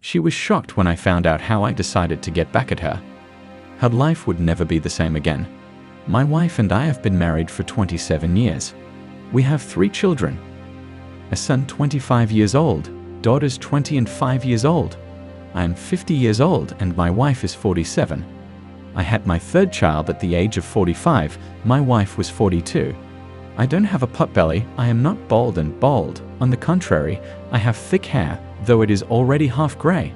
She was shocked when I found out how I decided to get back at her. Her life would never be the same again. My wife and I have been married for 27 years. We have 3 children. A son 25 years old, daughters 20 and 5 years old. I am 50 years old and my wife is 47. I had my 3rd child at the age of 45, my wife was 42. I don't have a potbelly, I am not bald and bald. On the contrary, I have thick hair, though it is already half grey.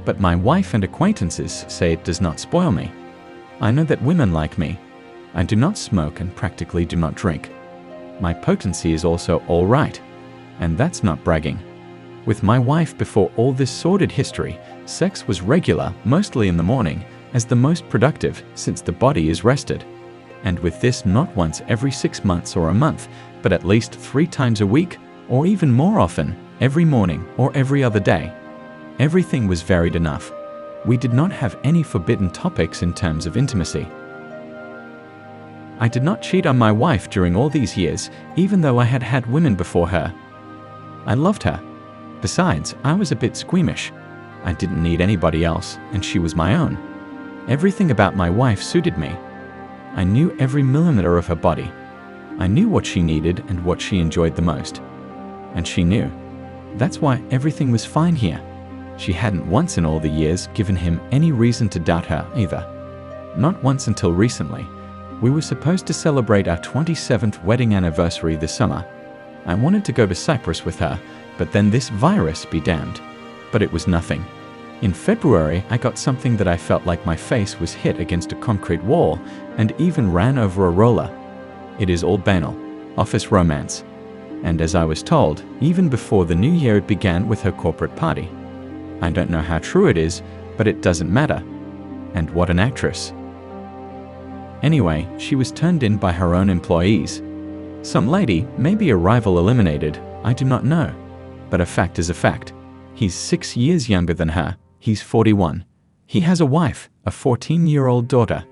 But my wife and acquaintances say it does not spoil me. I know that women like me. I do not smoke and practically do not drink. My potency is also all right. And that's not bragging. With my wife before all this sordid history, sex was regular, mostly in the morning, as the most productive since the body is rested. And with this not once every 6 months or a month, but at least 3 times a week, or even more often, every morning or every other day. Everything was varied enough. We did not have any forbidden topics in terms of intimacy. I did not cheat on my wife during all these years, even though I had had women before her. I loved her. Besides, I was a bit squeamish. I didn't need anybody else, and she was my own. Everything about my wife suited me. I knew every millimeter of her body. I knew what she needed and what she enjoyed the most. And she knew. That's why everything was fine here. She hadn't once in all the years given him any reason to doubt her either. Not once until recently. We were supposed to celebrate our 27th wedding anniversary this summer. I wanted to go to Cyprus with her, but then this virus be damned. But it was nothing. In February, I got something that I felt like my face was hit against a concrete wall and even ran over a roller. It is all banal, office romance. And as I was told, even before the new year it began with her corporate party. I don't know how true it is, but it doesn't matter. And what an actress. Anyway, she was turned in by her own employees. Some lady, maybe a rival eliminated, I do not know. But a fact is a fact. He's 6 years younger than her. He's 41. He has a wife, a 14-year-old daughter.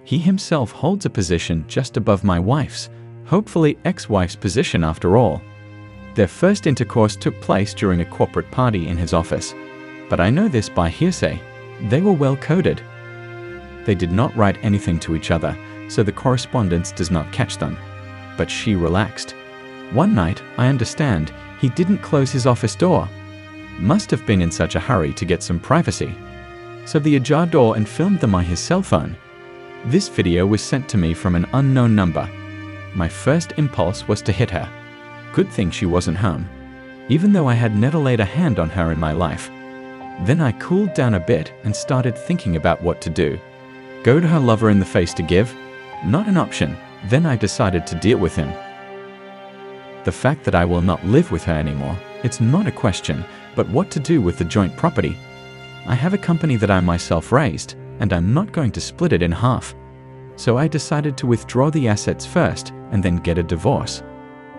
He himself holds a position just above my wife's, hopefully ex-wife's position after all. Their first intercourse took place during a corporate party in his office. But I know this by hearsay. They were well coded. They did not write anything to each other, so the correspondence does not catch them. But she relaxed. One night, I understand, he didn't close his office door. Must have been in such a hurry to get some privacy. So the ajar door and filmed them on his cell phone. This video was sent to me from an unknown number. My first impulse was to hit her. Good thing she wasn't home, even though I had never laid a hand on her in my life. Then I cooled down a bit and started thinking about what to do. Go to her lover in the face to give? Not an option. Then I decided to deal with him. The fact that I will not live with her anymore, it's not a question, but what to do with the joint property. I have a company that I myself raised, and I'm not going to split it in half. So I decided to withdraw the assets first and then get a divorce.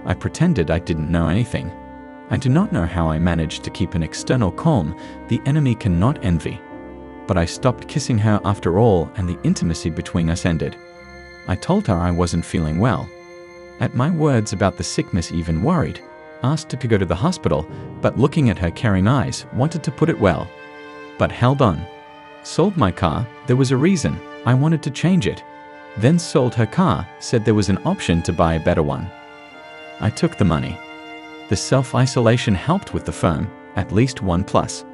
I pretended I didn't know anything. I do not know how I managed to keep an external calm the enemy cannot envy. But I stopped kissing her after all, and the intimacy between us ended. I told her I wasn't feeling well. At my words about the sickness even worried, asked her to go to the hospital, but looking at her caring eyes, wanted to put it well. But held on. Sold my car, there was a reason, I wanted to change it. Then sold her car, said there was an option to buy a better one. I took the money. The self-isolation helped with the firm, at least one plus.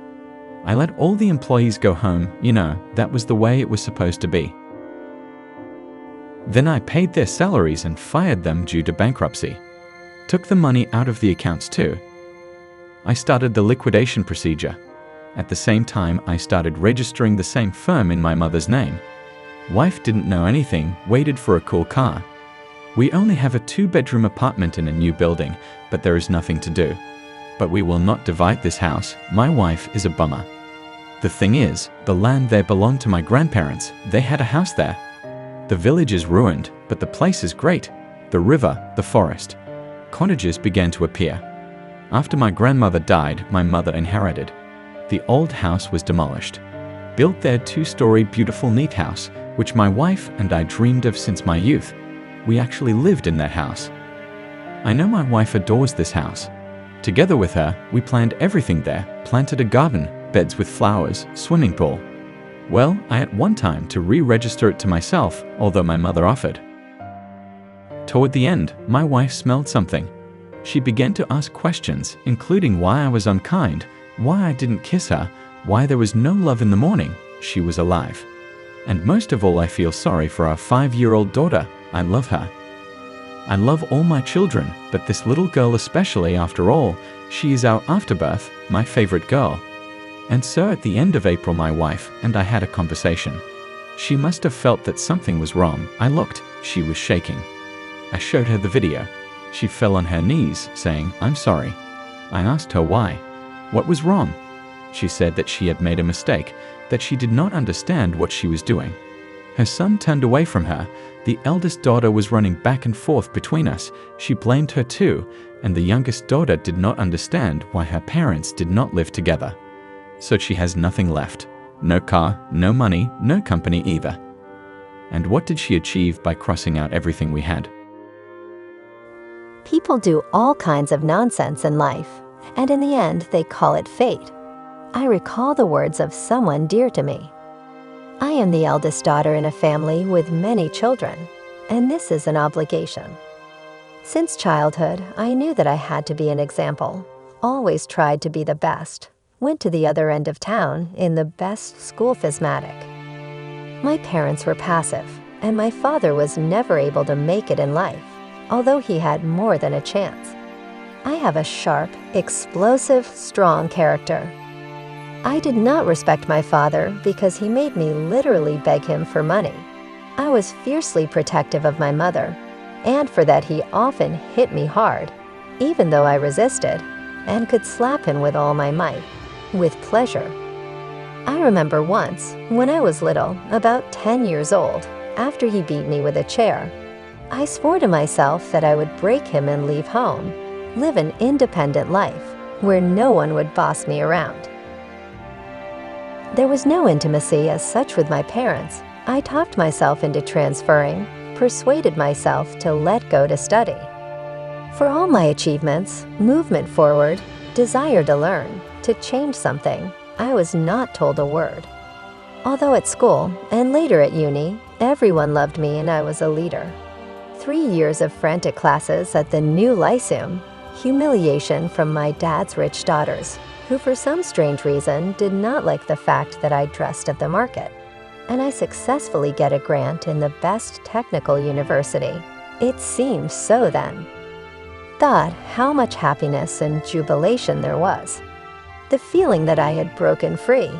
I let all the employees go home, that was the way it was supposed to be. Then I paid their salaries and fired them due to bankruptcy. Took the money out of the accounts too. I started the liquidation procedure. At the same time, I started registering the same firm in my mother's name. Wife didn't know anything, waited for a cool car. We only have a 2-bedroom apartment in a new building, but there is nothing to do. But we will not divide this house. My wife is a bummer. The thing is, the land there belonged to my grandparents. They had a house there. The village is ruined, but the place is great. The river, the forest. Cottages began to appear. After my grandmother died, my mother inherited. The old house was demolished. Built their 2-story beautiful neat house, which my wife and I dreamed of since my youth. We actually lived in that house. I know my wife adores this house. Together with her, we planned everything there, planted a garden, beds with flowers, swimming pool. Well, I had one time to re-register it to myself, although my mother offered. Toward the end, my wife smelled something. She began to ask questions, including why I was unkind, why I didn't kiss her, why there was no love in the morning. She was alive. And most of all, I feel sorry for our 5-year-old daughter. I love her. I love all my children, but this little girl especially, after all, she is our afterbirth, my favorite girl. And so at the end of April, my wife and I had a conversation. She must have felt that something was wrong. I looked. She was shaking. I showed her the video. She fell on her knees, saying, "I'm sorry." I asked her why. What was wrong? She said that she had made a mistake, that she did not understand what she was doing. Her son turned away from her. The eldest daughter was running back and forth between us. She blamed her too, and the youngest daughter did not understand why her parents did not live together. So she has nothing left. No car, no money, no company either. And what did she achieve by crossing out everything we had? People do all kinds of nonsense in life, and in the end, they call it fate. I recall the words of someone dear to me. I am the eldest daughter in a family with many children, and this is an obligation. Since childhood, I knew that I had to be an example, always tried to be the best, went to the other end of town in the best school physmatic. My parents were passive, and my father was never able to make it in life, although he had more than a chance. I have a sharp, explosive, strong character. I did not respect my father because he made me literally beg him for money. I was fiercely protective of my mother, and for that he often hit me hard, even though I resisted, and could slap him with all my might, with pleasure. I remember once, when I was little, about 10 years old, after he beat me with a chair, I swore to myself that I would break him and leave home, live an independent life, where no one would boss me around. There was no intimacy as such with my parents. I talked myself into transferring, persuaded myself to let go to study. For all my achievements, movement forward, desire to learn, to change something, I was not told a word. Although at school, and later at uni, everyone loved me and I was a leader. 3 years of frantic classes at the new Lyceum, humiliation from my dad's rich daughters, who for some strange reason did not like the fact that I dressed at the market. And I successfully get a grant in the best technical university. It seemed so then. Thought how much happiness and jubilation there was. The feeling that I had broken free.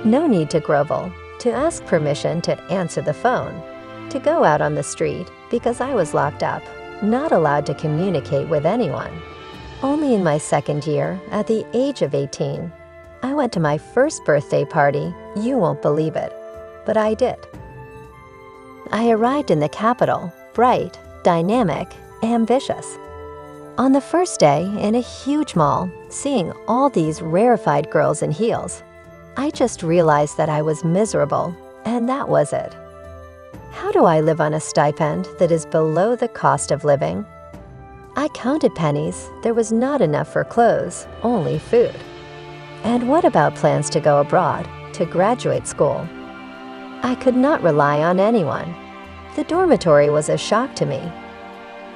No need to grovel, to ask permission to answer the phone, to go out on the street because I was locked up, not allowed to communicate with anyone. Only in my second year, at the age of 18, I went to my first birthday party. You won't believe it, but I did. I arrived in the capital, bright, dynamic, ambitious. On the first day, in a huge mall, seeing all these rarefied girls in heels, I just realized that I was miserable, and that was it. How do I live on a stipend that is below the cost of living? I counted pennies. There was not enough for clothes, only food. And what about plans to go abroad, to graduate school? I could not rely on anyone. The dormitory was a shock to me.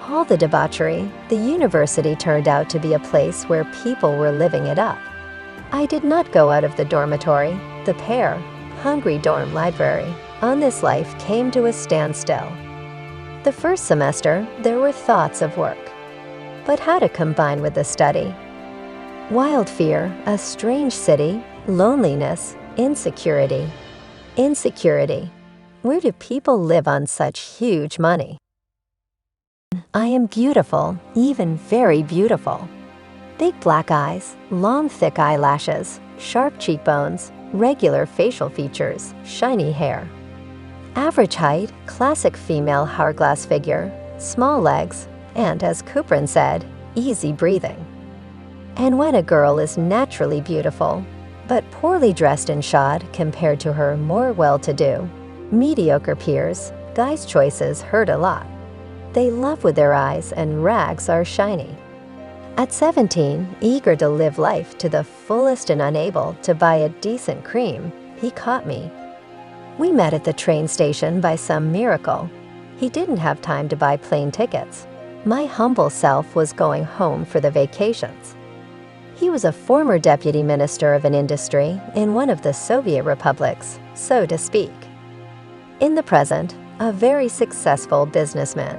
All the debauchery, the university turned out to be a place where people were living it up. I did not go out of the dormitory. The pair, hungry dorm library, on this life came to a standstill. The first semester, there were thoughts of work. But how to combine with the study? Wild fear, a strange city, loneliness, insecurity. Insecurity. Where do people live on such huge money? I am beautiful, even very beautiful. Big black eyes, long thick eyelashes, sharp cheekbones, regular facial features, shiny hair. Average height, classic female hourglass figure, small legs, and as Kuprin said, easy breathing. And when a girl is naturally beautiful, but poorly dressed and shod compared to her more well-to-do, mediocre peers, guys' choices hurt a lot. They love with their eyes and rags are shiny. At 17, eager to live life to the fullest and unable to buy a decent cream, he caught me. We met at the train station by some miracle. He didn't have time to buy plane tickets. My humble self was going home for the vacations. He was a former deputy minister of an industry in one of the Soviet republics, so to speak. In the present, a very successful businessman.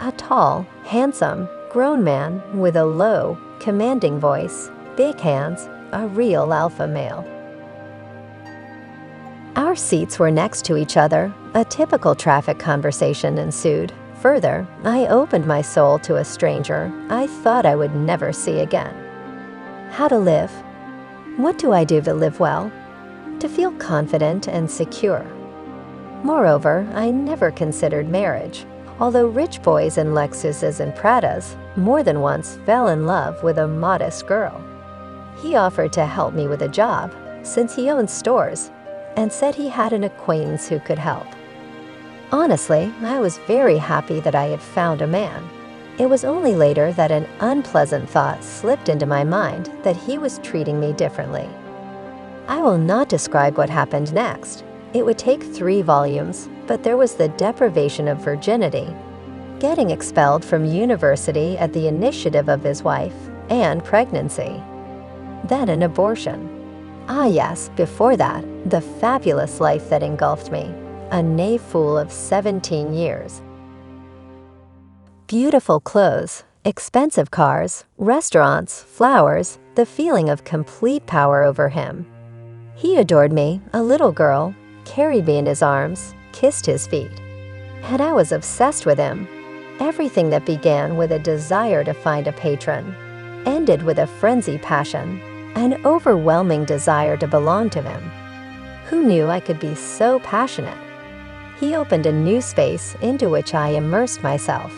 A tall, handsome, grown man with a low, commanding voice, big hands, a real alpha male. Our seats were next to each other. A typical traffic conversation ensued. Further, I opened my soul to a stranger I thought I would never see again. How to live? What do I do to live well? To feel confident and secure. Moreover, I never considered marriage, although rich boys in Lexuses and Pradas more than once fell in love with a modest girl. He offered to help me with a job, since he owned stores, and said he had an acquaintance who could help. Honestly, I was very happy that I had found a man. It was only later that an unpleasant thought slipped into my mind that he was treating me differently. I will not describe what happened next. It would take 3 volumes, but there was the deprivation of virginity, getting expelled from university at the initiative of his wife, and pregnancy. Then an abortion. Ah yes, before that, the fabulous life that engulfed me, a knave fool of 17 years. Beautiful clothes, expensive cars, restaurants, flowers, the feeling of complete power over him. He adored me, a little girl, carried me in his arms, kissed his feet. And I was obsessed with him. Everything that began with a desire to find a patron, ended with a frenzied passion, an overwhelming desire to belong to him. Who knew I could be so passionate? He opened a new space into which I immersed myself.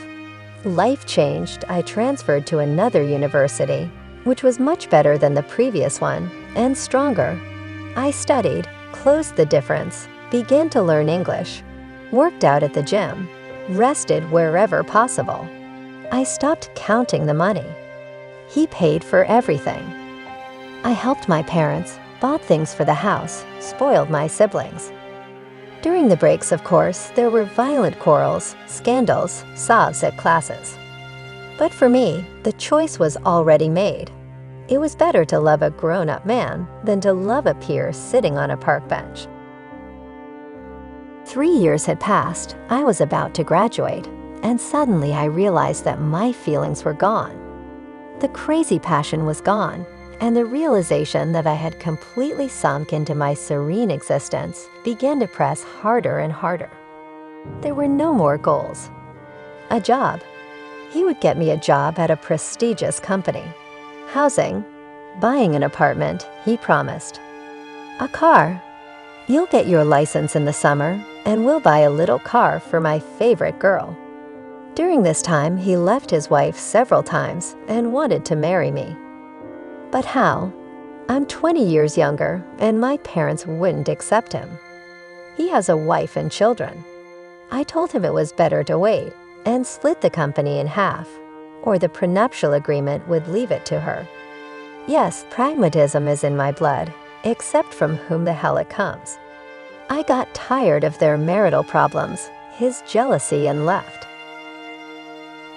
Life changed. I transferred to another university, which was much better than the previous one, and stronger. I studied, closed the difference, began to learn English, worked out at the gym, rested wherever possible. I stopped counting the money. He paid for everything. I helped my parents, bought things for the house, spoiled my siblings. During the breaks, of course, there were violent quarrels, scandals, sobs at classes. But for me, the choice was already made. It was better to love a grown-up man than to love a peer sitting on a park bench. 3 years had passed. I was about to graduate, and suddenly I realized that my feelings were gone. The crazy passion was gone, and the realization that I had completely sunk into my serene existence began to press harder and harder. There were no more goals. A job. He would get me a job at a prestigious company. Housing. Buying an apartment, he promised. A car. You'll get your license in the summer, and we'll buy a little car for my favorite girl. During this time, he left his wife several times and wanted to marry me. But how? I'm 20 years younger, and my parents wouldn't accept him. He has a wife and children. I told him it was better to wait and split the company in half, or the prenuptial agreement would leave it to her. Yes, pragmatism is in my blood, except from whom the hell it comes. I got tired of their marital problems, his jealousy, and left.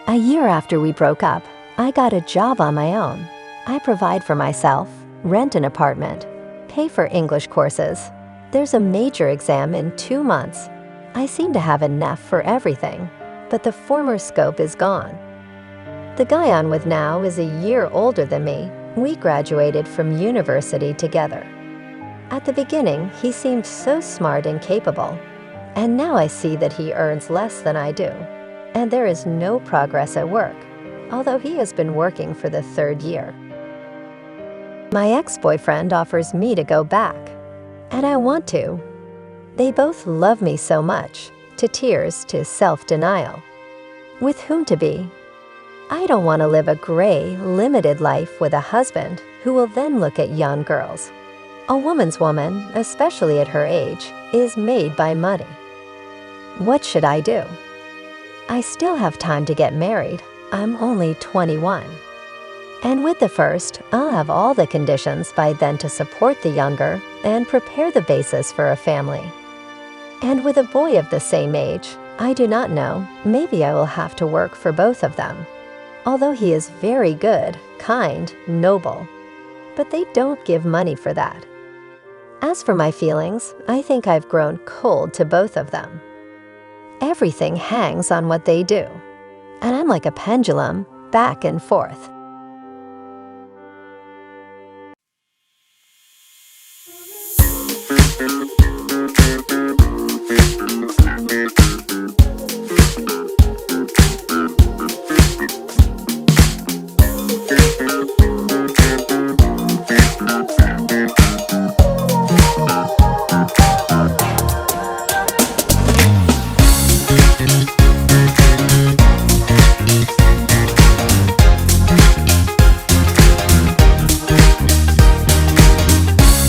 A year after we broke up, I got a job on my own. I provide for myself, rent an apartment, pay for English courses. There's a major exam in 2 months. I seem to have enough for everything, but the former scope is gone. The guy I'm with now is a year older than me. We graduated from university together. At the beginning, he seemed so smart and capable, and now I see that he earns less than I do, and there is no progress at work, although he has been working for the 3rd year. My ex-boyfriend offers me to go back, and I want to. They both love me so much, to tears, to self-denial. With whom to be? I don't want to live a gray, limited life with a husband who will then look at young girls. A woman's woman, especially at her age, is made by money. What should I do? I still have time to get married. I'm only 21. And with the first, I'll have all the conditions by then to support the younger and prepare the basis for a family. And with a boy of the same age, I do not know, maybe I will have to work for both of them. Although he is very good, kind, noble. But they don't give money for that. As for my feelings, I think I've grown cold to both of them. Everything hangs on what they do. And I'm like a pendulum, back and forth.